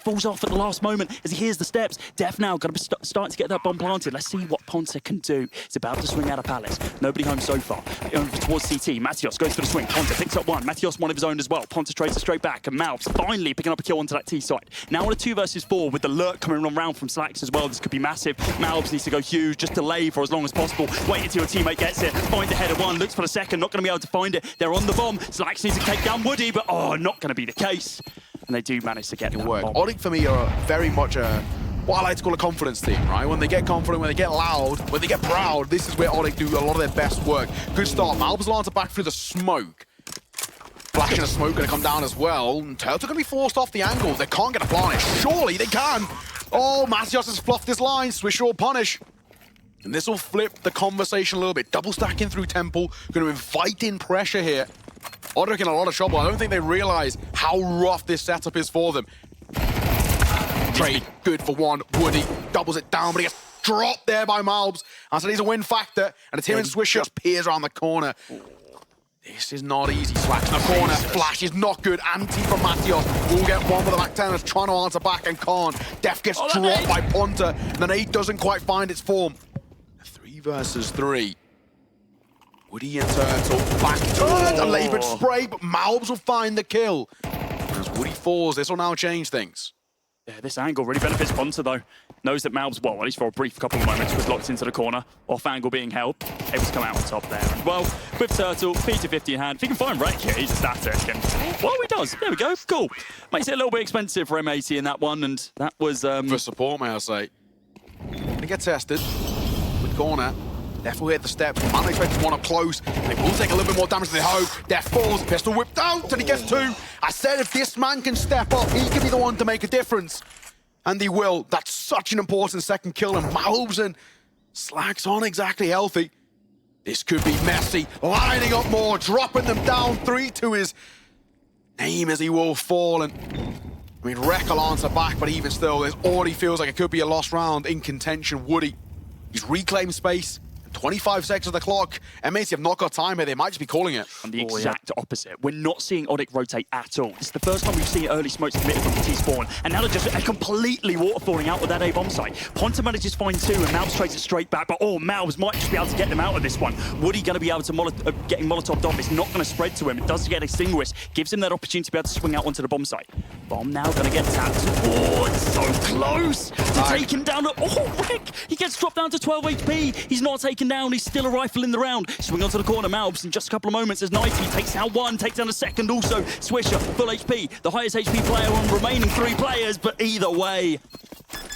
falls off at the last moment as he hears the steps. Def now got to starting to get that bomb planted. Let's see what Ponta can do. He's about to swing out of Palace. Nobody home so far. Over towards CT. Matios goes for the swing. Ponta picks up one. Matios one of his own as well. Ponta trades it straight back. And Malbs finally picking up a kill onto that T side. Now on a 2 versus 4 with the lurk coming on round from Slacks as well. This could be massive. Malbs needs to go huge. Just delay for as long as possible. Wait until your teammate gets it. Find the header one. Looks for the second. Not going to be able to find it. They're on the bomb. Slacks needs to take down Woody, but not going to be the case. And they do manage to get that bomb. ODDIK for me are very much what I like to call a confidence team, right? When they get confident, when they get loud, when they get proud, this is where ODDIK do a lot of their best work. Good start. Malbs lands it back through the smoke. Flashing a smoke going to come down as well. And Turtle going to be forced off the angle. They can't get a plant. Surely they can. Oh, Matios has fluffed this line. Swish or punish. And this will flip the conversation a little bit. Double stacking through Temple. Going to invite in pressure here. ODDIK in a lot of trouble. I don't think they realize how rough this setup is for them. Trade good for one. Woody doubles it down, but he gets dropped there by Malbs. And so he's a win factor. And it's him and Swish just peers around the corner. This is not easy. Slacks in the corner. Flash is not good. Anti from Matios. Will get one with the back 10. Trying to answer back and can't. Def gets dropped by Ponta. And then 8 doesn't quite find its form. 3 versus 3. Woody and Turtle back turns. A laboured spray, but Malbs will find the kill. As Woody falls, this will now change things. Yeah, this angle really benefits Ponta though. Knows that Malbs, well, at least for a brief couple of moments, was locked into the corner. Off angle being held. Able to come out on top there. And well, with Turtle, P250 in hand. If he can find Wreck here, he's a static. And well, he does. There we go. Cool. Makes it a little bit expensive for M80 in that one. And that was... For support, may I say. Gonna get tested. With corner. Def will hit the steps. Unexpected one up close. They will take a little bit more damage than they hope. Def falls. Pistol whipped out. And he gets 2. I said if this man can step up, he can be the one to make a difference. And he will. That's such an important second kill. And Malbs and Slacks aren't exactly healthy. This could be messy. Lining up more. Dropping them down. 3 to his name as he will fall. And I mean, Wreck will answer back. But even still, this already feels like it could be a lost round in contention. Woody, he's reclaimed space. 25 seconds of the clock. M80 have not got time here. They might just be calling it. And the exact opposite. We're not seeing ODDIK rotate at all. This is the first time we've seen early smokes committed from the T-spawn. And now they're just completely waterfalling out with that A bomb site. Ponta manages to find 2 and Malbs trades it straight back. But Malbs might just be able to get them out of this one. Woody going to be able to get him molotoved off. It's not going to spread to him. It does get extinguished. Gives him that opportunity to be able to swing out onto the bomb site. Bomb now going to get tapped. Oh, it's so close to taking down. Rick! He gets dropped down to 12 HP. He's not taken down. He's still a rifle in the round. Swing onto the corner, Malbs in just a couple of moments as 90 takes down 1, takes down a second also. Swisher, full HP, the highest HP player on remaining 3 players, but either way,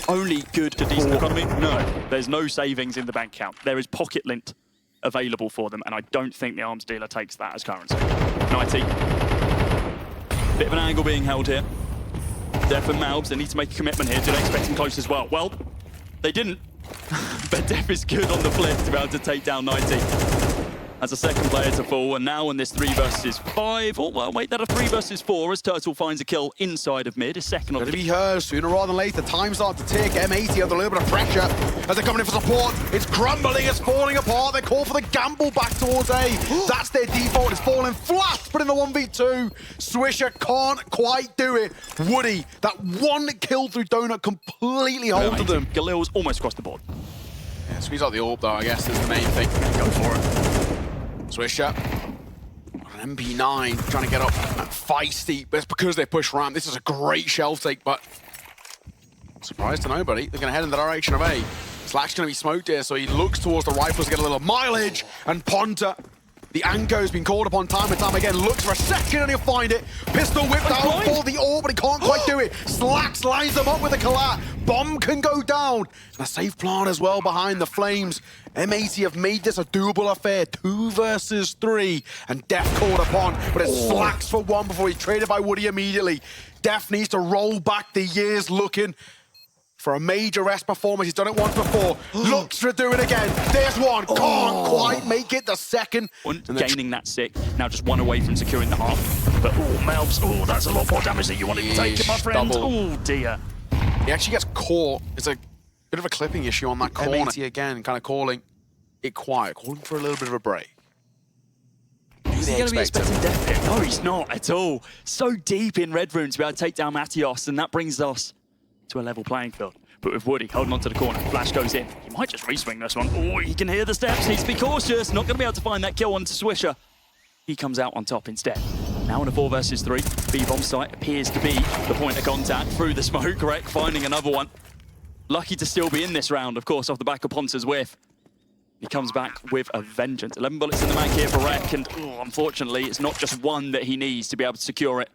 only good to decent economy. No, there's no savings in the bank account. There is pocket lint available for them, and I don't think the arms dealer takes that as currency. 90. Bit of an angle being held here. Def and Malbs, they need to make a commitment here. Do they expect him close as well? Well, they didn't. But Def is good on the flip to be able to take down 90. As a second player to fall, and now on this 3 versus 5. Oh, well, wait, that a 3 versus 4 as Turtle finds a kill inside of mid. A second on Gonna be hers sooner rather than later. Time starts to tick. M80 under a little bit of pressure as they're coming in for support. It's crumbling, it's falling apart. They call for the gamble back towards A. That's their default. It's falling flat, but in the 1v2, Swisher can't quite do it. Woody, that one kill through Donut completely halted them. Galil's almost across the board. Yeah, squeeze out the AWP though, I guess, is the main thing. Go for it. Swisher. An MP9 trying to get up feisty, but it's because they push ramp. This is a great shelf take, but surprise to nobody. They're going to head in the direction of A. Slack's going to be smoked here, so he looks towards the rifles to get a little mileage, and Ponta, the Anko's been called upon time and time again, looks for a second and he'll find it. Pistol whipped out for the AWP, but he can't quite do it. Slacks lines them up with a collat. Bomb can go down. And a safe plant as well behind the flames. M80 have made this a doable affair. 2 versus 3. And Def called upon, but it's Slacks for 1 before he's traded by Woody immediately. Def needs to roll back the years looking for a major rest performance. He's done it once before. Looks to do it again. There's one. Can't quite make it the second. Gaining that 6. Now just 1 away from securing the half. But Malbs, that's a lot more damage than you wanted to take, my friend. Oh dear. He actually gets caught. It's a bit of a clipping issue on that corner. M80 again, kind of calling it quiet, calling for a little bit of a break. Maybe they going to be expect expecting him. death here? No, he's not at all. So deep in red room to be able to take down Mattios, and that brings us to a level playing field. But with Woody holding onto the corner, Flash goes in. He might just re-swing this one. Oh, he can hear the steps. Needs to be cautious. Not going to be able to find that kill onto Swisher. He comes out on top instead. Now in a 4 versus 3. B-bomb site appears to be the point of contact through the smoke. Rek finding another one. Lucky to still be in this round, of course, off the back of Ponta's whiff. He comes back with a vengeance. 11 bullets in the mag here for Rek, and unfortunately, it's not just one that he needs to be able to secure it.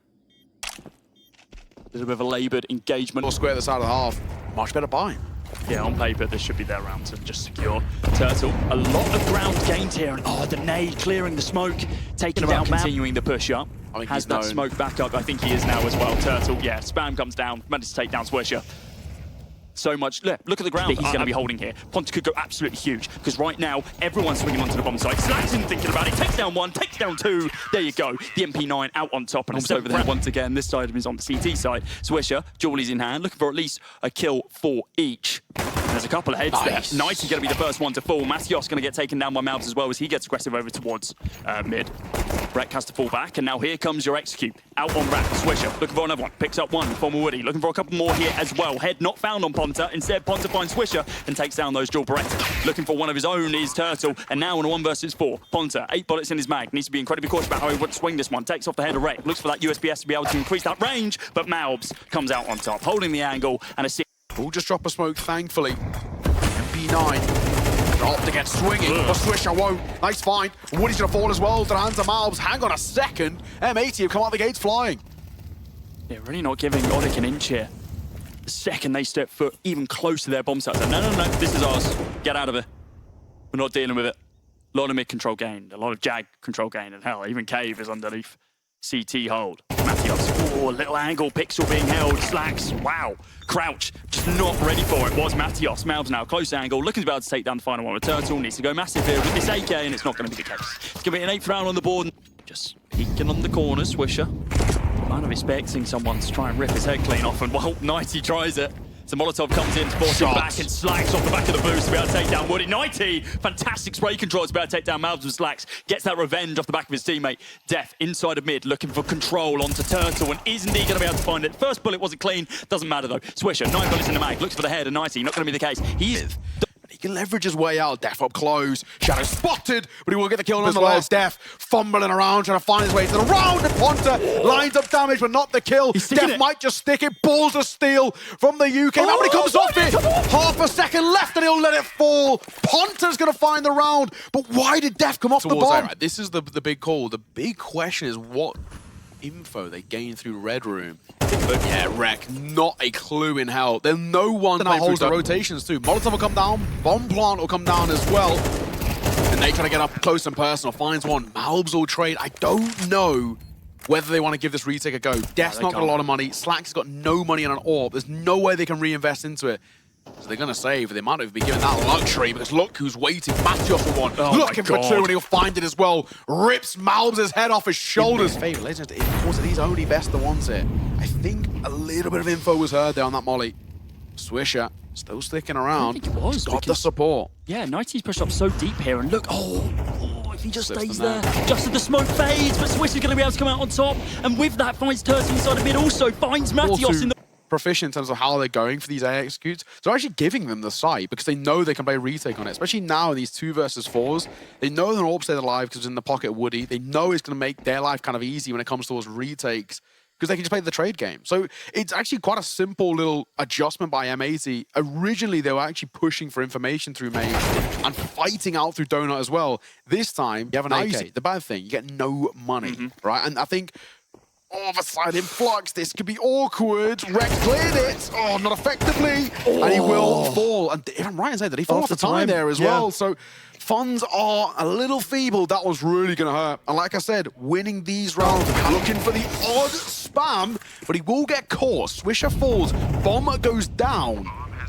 A little bit of a laboured engagement. Or square the side of the half. Much better buy. Yeah, on paper, this should be their round to just secure Turtle. A lot of ground gained here, and the nade clearing the smoke, taking down, continuing the push up. Has that smoke back up? I think he is now as well. Turtle, yeah, spam comes down, manages to take down Swisher. So much, look at the ground that he's going to be holding here. Ponta could go absolutely huge, because right now, everyone's swinging onto the bomb site. Slacks isn't thinking about it, takes down 1, takes down 2. There you go, the MP9 out on top, and almost over there once again. This side is on the CT side. Swisher, Julie's in hand, looking for at least a kill for each. There's a couple of heads there. Nice is going to be the first one to fall. Mattios going to get taken down by Malbs as well as he gets aggressive over towards mid. Rek has to fall back, and now here comes your execute. Out on Rat, Swisher, looking for another one. Picks up one, former Woody, looking for a couple more here as well. Head not found on Ponta. Instead, Ponta finds Swisher and takes down those dual Beretta. Looking for one of his own is Turtle, and now in a 1 versus 4. Ponta, 8 bullets in his mag. Needs to be incredibly cautious about how he would swing this one. Takes off the head of Rek. Looks for that USPS to be able to increase that range, but Malbs comes out on top, holding the angle, and a We'll just drop a smoke, thankfully. MP9 dropped against swinging, but Swisher won't. Nice find. Woody's gonna fall as well to the hands of Malbs. Hang on a second. M80 have come out the gates flying. Yeah, really not giving ODDIK an inch here. The second they step foot even close to their bomb site, no, this is ours. Get out of it. We're not dealing with it. A lot of mid control gained, a lot of jag control gained, and hell, even Cave is underneath. CT hold. Mattios, little angle, pixel being held, slacks, wow. Crouch, just not ready for it, was Mattios. Malbs now, close angle, looking to be able to take down the final one with Turtle, needs to go massive here with this AK, and it's not going to be the case. It's going to be an 8th round on the board, just peeking on the corner, Swisher. Kind of expecting someone to try and rip his head clean off, and well, 90 tries it. So Molotov comes in to force him back and slacks off the back of the boost to be able to take down Woody. 90, fantastic spray control to be able to take down Malbs and slacks. Gets that revenge off the back of his teammate. Def inside of mid, looking for control onto Turtle, and isn't he going to be able to find it? First bullet wasn't clean, doesn't matter though. Swisher, 9 bullets in the mag, looks for the head, and 90, not going to be the case. He can leverage his way out. Def up close. Shadow spotted, but he will get the kill nonetheless. Def fumbling around, trying to find his way to the round, and Ponta lines up damage, but not the kill. Def might just stick it. Balls of steel from the UK. Nobody comes off it. Half a second left, and he'll let it fall. Ponta's going to find the round, but why did Def come off the bomb? Right. This is the big call. The big question is what info they gain through Red Room. But yeah, Rek, not a clue in hell. There's no one that holds the rotations too. Molotov will come down, Bomb Plant will come down as well. And they try to get up close and personal, finds one. Malbs will trade. I don't know whether they want to give this retake a go. Def's not got a lot of money. Slack's got no money on an AWP. There's no way they can reinvest into it. So they're going to save. They might have been given that luxury because look who's waiting. Mattios for one. Looking for 2 and he'll find it as well. Rips Malbs' head off his shoulders. Favorite legend, of course, he's only best the ones it. I think a little bit of info was heard there on that molly. Swisher still sticking around. I think it was. He's got the support. Yeah, 90's pushed up so deep here, and look, if he just stays there, just as the smoke fades, but Swisher's going to be able to come out on top, and with that finds Turtle inside of mid, also finds Mattios in the proficient in terms of how they're going for these A executes. So they're actually giving them the site because they know they can play a retake on it, especially now in these 2 versus 4s. They know they're all stayed alive because it's in the pocket of Woody. They know it's going to make their life kind of easy when it comes towards retakes because they can just play the trade game. So it's actually quite a simple little adjustment by M80. Originally, they were actually pushing for information through main and fighting out through Donut as well. This time, you have an AK. The bad thing, you get no money, right? And I think all of a sudden, Flux, this could be awkward. Rek cleared it. Not effectively. And he will fall. And if I'm right in saying that, he fell off the time there as well. So funds are a little feeble. That was really going to hurt. And like I said, winning these rounds, looking for the odd spam, but he will get caught. Swisher falls. Bomb goes down.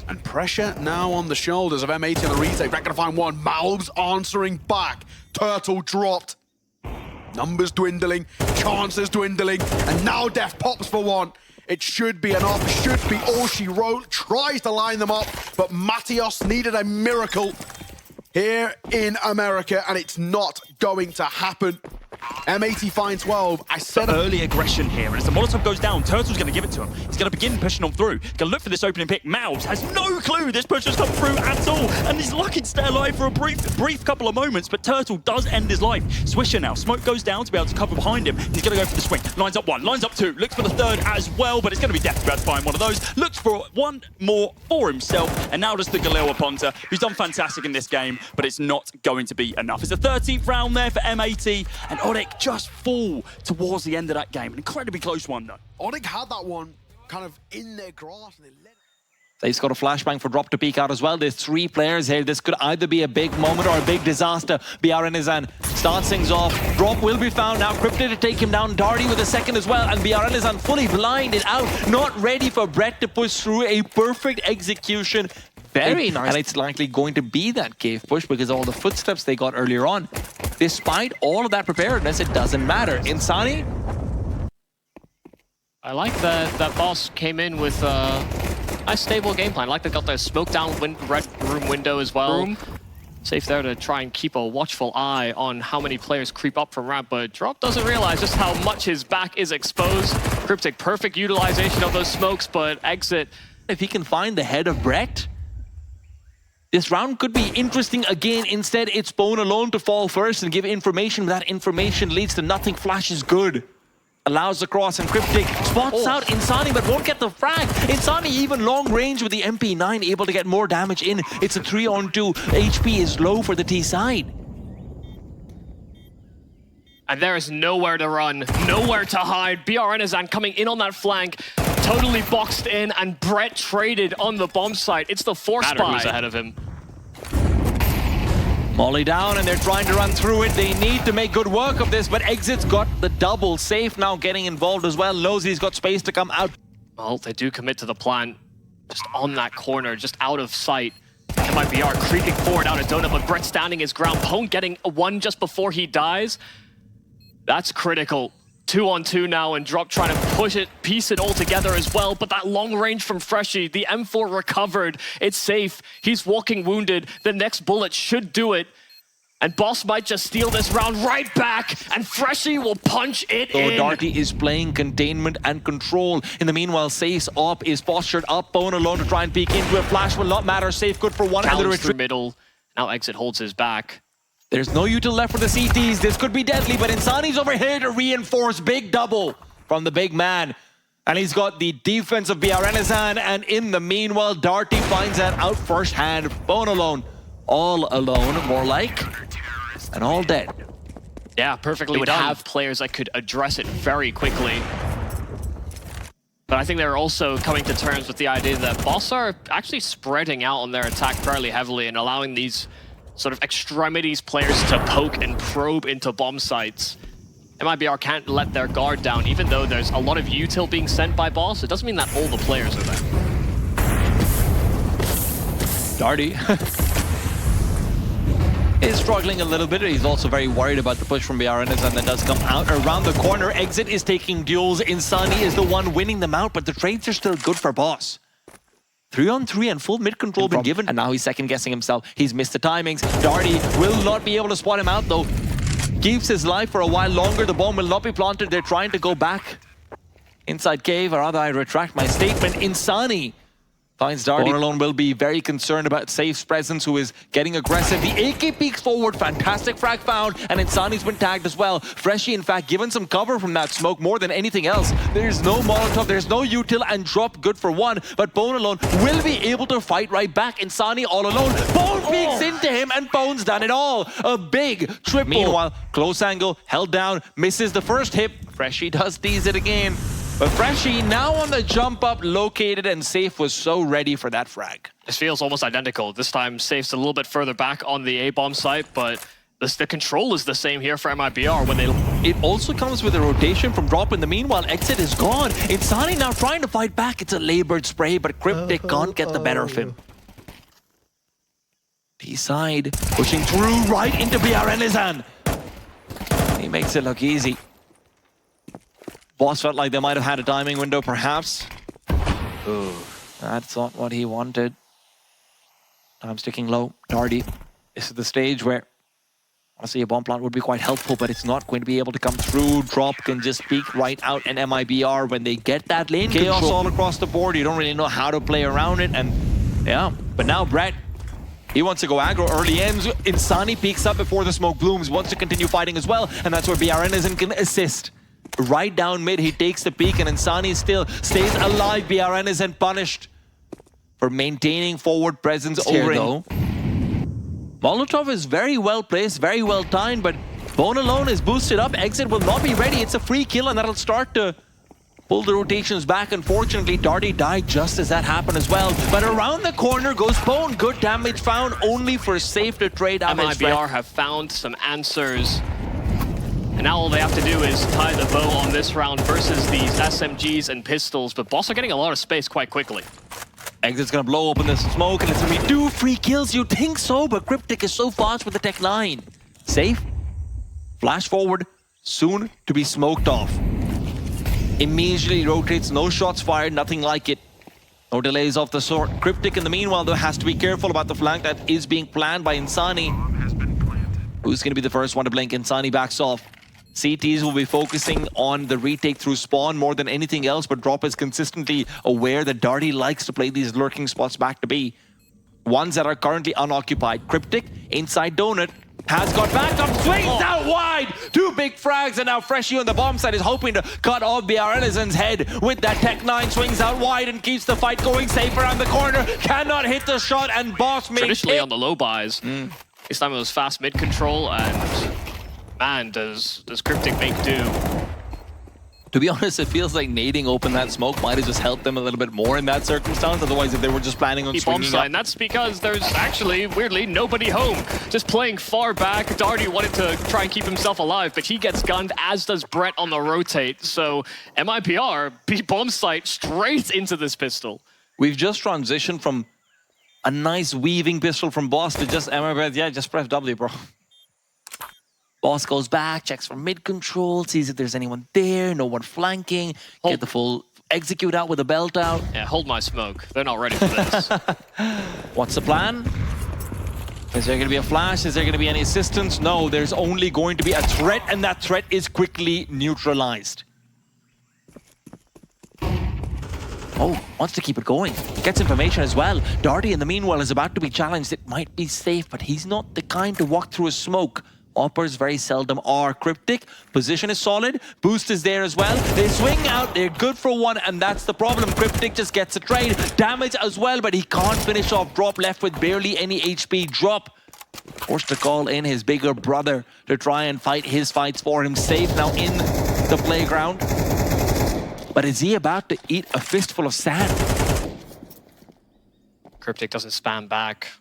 And pressure now on the shoulders of M80 on the retake. Rek going to find one. Malbs answering back. Turtle dropped. Numbers dwindling, chances dwindling, and now Def pops for one. It should be enough, it should be all she wrote. Tries to line them up, but Mattios needed a miracle here in America, and it's not going to happen. M80 finds 12. I said Early aggression here, and as the Molotov goes down, Turtle's going to give it to him. He's going to begin pushing on through. Going to look for this opening pick. Mouse has no clue this push has come through at all, and he's lucky to stay alive for a brief couple of moments, but Turtle does end his life. Swisher now. Smoke goes down to be able to cover behind him. He's going to go for the swing. Lines up one, lines up two, looks for the third as well, but it's going to be death to be able to find one of those. Looks for one more for himself, and now does the Galil Ponta, who's done fantastic in this game, but it's not going to be enough. It's the 13th round there for M80, and ODDIK just fall towards the end of that game. An incredibly close one, though. ODDIK had that one kind of in their grasp, and they let it. They've got a flashbang for Drop to peek out as well. There's 3 players here. This could either be a big moment or a big disaster. BRNizan starts things off. Drop will be found now. Cryptid to take him down. Darty with a second as well. And BRNizan fully blinded out. Not ready for Brett to push through. A perfect execution. Very nice. And it's likely going to be that cave push because of all the footsteps they got earlier on. Despite all of that preparedness, it doesn't matter. Insani? I like that boss came in with a stable game plan. I like they got their smoke down red room window as well. Safe there to try and keep a watchful eye on how many players creep up from ramp, but Drop doesn't realize just how much his back is exposed. Cryptic, perfect utilization of those smokes, but exit. If he can find the head of Brett, this round could be interesting again. Instead, it's Bone alone to fall first and give information. That information leads to nothing. Flash is good. Allows the cross, and Cryptic spots out Insani but won't get the frag. Insani even long range with the MP9, able to get more damage in. It's a 3-on-2. HP is low for the T side. And there is nowhere to run, nowhere to hide. BRNizan coming in on that flank, totally boxed in, and Brett traded on the bomb site. It's the force spy who's ahead of him. Molly down, and they're trying to run through it. They need to make good work of this, but Exit's got the double. Safe now getting involved as well. Knows he's got space to come out. Well, they do commit to the plant. Just on that corner, just out of sight. MIBR creeping forward out of Donut, but Brett standing his ground. Pone getting one just before he dies. That's critical. 2-on-2 now, and Drop trying to push it, piece it all together as well. But that long range from Freshie, the M4 recovered. It's safe. He's walking wounded. The next bullet should do it. And Boss might just steal this round right back, and Freshie will punch it in. Darty is playing containment and control. In the meanwhile, Safe's op is postured up. Bone alone to try and peek into it. Flash will not matter. Safe good for one. Challenge through middle. Now Exit holds his back. There's no util left for the CTs. This could be deadly, but Insani's over here to reinforce. Big double from the big man. And he's got the defense of BRNizan, and in the meanwhile, Darty finds that out firsthand. Bone alone. All alone, more like. And all dead. Yeah, perfectly done. Have players that could address it very quickly. But I think they're also coming to terms with the idea that Boss are actually spreading out on their attack fairly heavily and allowing these sort of extremities players to poke and probe into bomb sites. MIBR can't let their guard down, even though there's a lot of util being sent by Boss. It doesn't mean that all the players are there. Darty is struggling a little bit. He's also very worried about the push from BRNizan that does come out around the corner. Exit is taking duels. Insani is the one winning them out, but the trades are still good for Boss. 3-on-3 and full mid control been given, and now he's second guessing himself. He's missed the timings. Darty will not be able to spot him out though. Keeps his life for a while longer. The bomb will not be planted. They're trying to go back inside cave, or rather I retract my statement. Insani finds Darty. Bone alone will be very concerned about Safe's presence, who is getting aggressive. The AK peeks forward. Fantastic frag found, and Insani's been tagged as well. Freshie, in fact, given some cover from that smoke more than anything else. There's no Molotov, there's no util, and Drop good for one, but Bone alone will be able to fight right back. Insani all alone. Bone peeks into him, and Bone's done it all. A big triple. Meanwhile, close angle, held down, misses the first hit. Freshie does tease it again. But Freshie now on the jump up, located, and Safe was so ready for that frag. This feels almost identical. This time Safe's a little bit further back on the A-bomb site, but the control is the same here for MIBR when they... It also comes with a rotation from Drop. In the meanwhile, Exit is gone. Insani now trying to fight back. It's a labored spray, but Cryptic can't get the better of him. T-side pushing through right into BRNizan. He makes it look easy. Boss felt like they might have had a timing window, perhaps. Ooh, that's not what he wanted. Time sticking low. Darty. This is the stage where Honestly, a bomb plant would be quite helpful, but it's not going to be able to come through. Drop can just peek right out, and MIBR, when they get that lane chaos control all across the board, you don't really know how to play around it, and yeah. But now Brett, he wants to go aggro early ends. Insani peeks up before the smoke blooms, wants to continue fighting as well, and that's where BRN can assist. Right down mid, he takes the peek, and Insani still stays alive. BRN isn't punished for maintaining forward presence over though. Molotov is very well placed, very well timed, but Bone alone is boosted up. Exit will not be ready. It's a free kill, and that'll start to pull the rotations back. Unfortunately, Darty died just as that happened as well. But around the corner goes Bone. Good damage found, only for safe to trade damage. MIBR have found some answers. And now all they have to do is tie the bow on this round versus these SMGs and pistols. But Boss are getting a lot of space quite quickly. Exit's gonna blow open this smoke, and it's gonna be 2 free kills. You'd think so, but Cryptic is so fast with the Tech 9. Safe. Flash forward, soon to be smoked off. Immediately rotates, no shots fired, nothing like it. No delays of the sort. Cryptic, in the meanwhile, though, has to be careful about the flank that is being planned by Insani. Who's gonna be the first one to blink? Insani backs off. CTs will be focusing on the retake through spawn more than anything else, but Drop is consistently aware that Darty likes to play these lurking spots back to B. Ones that are currently unoccupied. Cryptic, inside Donut, has got back up, swings out wide! 2 big frags, and now Freshie on the bomb side is hoping to cut off BRNizen's head with that Tech 9, swings out wide and keeps the fight going. Safe around the corner, cannot hit the shot, and Boss made traditionally on the low buys. This time it was fast mid control, and man, does Cryptic make do. To be honest, it feels like nading open that smoke might have just helped them a little bit more in that circumstance. Otherwise, if they were just planning on swinging up. And that's because there's actually, weirdly, nobody home. Just playing far back. Darty wanted to try and keep himself alive, but he gets gunned, as does Brett on the rotate. So MIBR beat bomb site straight into this pistol. We've just transitioned from a nice weaving pistol from Boss to just MIBR. Yeah, just press W, bro. Boss goes back, checks for mid control, sees if there's anyone there, no one flanking, get the full execute out with a belt out. Yeah, hold my smoke. They're not ready for this. What's the plan? Is there going to be a flash? Is there going to be any assistance? No, there's only going to be a threat, and that threat is quickly neutralized. Oh, wants to keep it going. Gets information as well. Darty, in the meanwhile, is about to be challenged. It might be safe, but he's not the kind to walk through a smoke. Oppers very seldom are. Cryptic, position is solid, boost is there as well. They swing out, they're good for one, and that's the problem. Cryptic just gets a trade, damage as well, but he can't finish off Drop, left with barely any HP. Drop forced to call in his bigger brother to try and fight his fights for him. Safe now in the playground. But is he about to eat a fistful of sand? Cryptic doesn't spam back.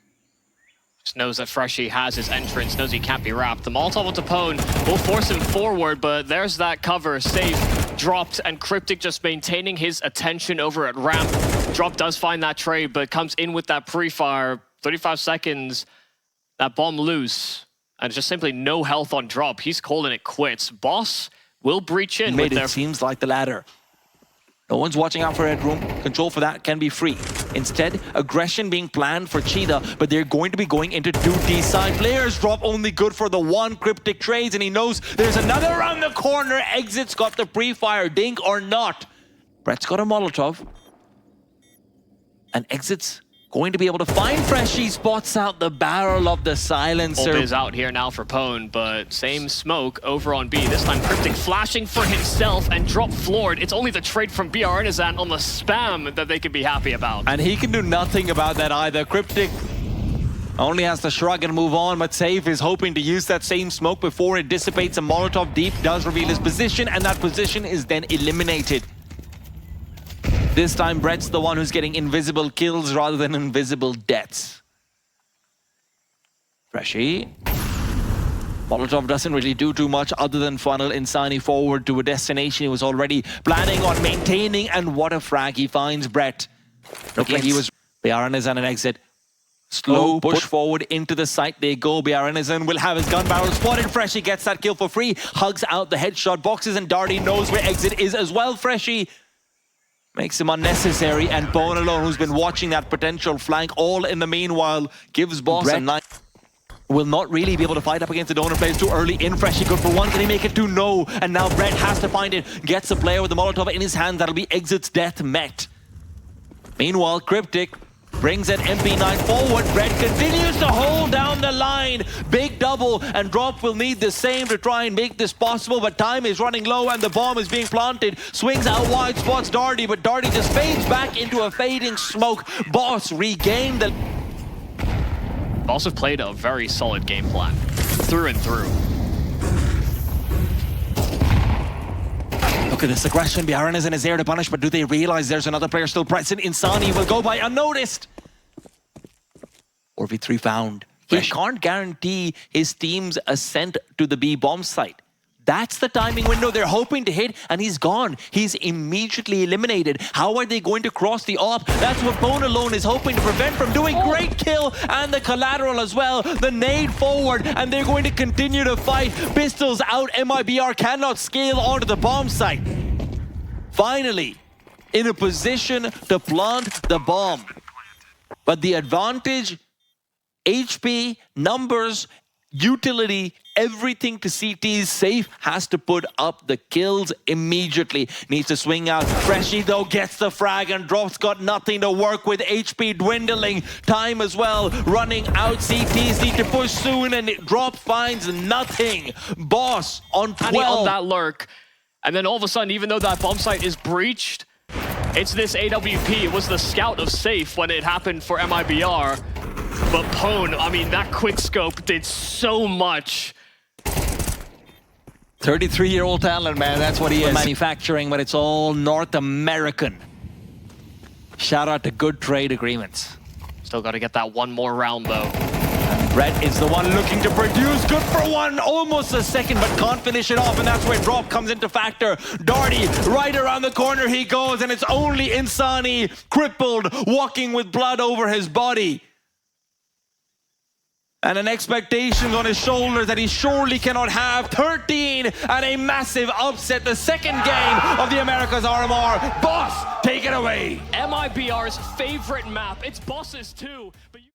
Just knows that Freshie has his entrance, knows he can't be wrapped. The Molotov with Pone will force him forward, but there's that cover. Safe, dropped, and Cryptic just maintaining his attention over at ramp. Drop does find that trade, but comes in with that pre-fire. 35 seconds, that bomb loose, and just simply no health on Drop. He's calling it quits. Boss will breach in with their... It seems like the ladder. No one's watching out for headroom. Control for that can be free. Instead, aggression being planned for Cheetah, but they're going to be going into 2D side. Players Drop only good for the one. Cryptic trades, and he knows there's another around the corner. Exit's got the pre-fire, dink or not. Brett's got a Molotov. And Exit's going to be able to find Freshie, spots out the barrel of the silencer. Ult is out here now for Pone, but same smoke over on B. This time Cryptic flashing for himself and Drop floored. It's only the trade from BRNizen on the spam that they can be happy about. And he can do nothing about that either. Cryptic only has to shrug and move on, but Safe is hoping to use that same smoke before it dissipates. A Molotov deep does reveal his position, and that position is then eliminated. This time, Brett's the one who's getting invisible kills rather than invisible deaths. Freshie. Molotov doesn't really do too much other than funnel Insani forward to a destination he was already planning on maintaining, and what a frag he finds Brett. Looking like he was... BRNizen an exit. Slow push forward into the site they go. BRNizen will have his gun barrel spotted. Freshie gets that kill for free. Hugs out the headshot boxes, and Darty knows where exit is as well. Freshie makes him unnecessary, and Bone alone, who's been watching that potential flank, all in the meanwhile, gives Boss a nice... will not really be able to fight up against the donor players too early in. Freshie good for one. Can he make it 2? No. And now Brett has to find it. Gets a player with the Molotov in his hand. That'll be Exit's death met. Meanwhile, Cryptic brings an MP9 forward. Brett continues to hold down the line. Big double, and Drop will need the same to try and make this possible, but time is running low and the bomb is being planted. Swings out wide, spots Darty, but Darty just fades back into a fading smoke. Boss regained the... Boss have played a very solid game plan, through and through. Look at this aggression. BRN is in his air to punish, but do they realize there's another player still present? Insani will go by unnoticed. 4v3 found. He can't guarantee his team's ascent to the B bomb site. That's the timing window they're hoping to hit, and he's gone. He's immediately eliminated. How are they going to cross the op? That's what Bone alone is hoping to prevent from doing. Great kill, and the collateral as well. The nade forward, and they're going to continue to fight. Pistols out. MIBR cannot scale onto the bomb site. Finally, in a position to plant the bomb. But the advantage, HP, numbers, utility, everything to CT's safe, has to put up the kills immediately. Needs to swing out. Freshie though gets the frag, and Drop's got nothing to work with. HP dwindling. Time as well running out. CT's need to push soon, and Drop finds nothing. Boss on 12. On that lurk. And then all of a sudden, even though that bomb site is breached, it's this AWP. It was the scout of safe when it happened for MIBR. But Pone, I mean, that quick scope did so much. 33-year-old talent, man. That's what he is. Manufacturing, but it's all North American. Shout out to good trade agreements. Still got to get that one more round, though. Brett is the one looking to produce. Good for one. Almost a second, but can't finish it off, and that's where Drop comes into factor. Darty, right around the corner he goes, and it's only Insani, crippled, walking with blood over his body. And an expectation on his shoulders that he surely cannot have. 13 and a massive upset. The second game of the Americas RMR. Boss, take it away. MIBR's favorite map. It's Boss's too. But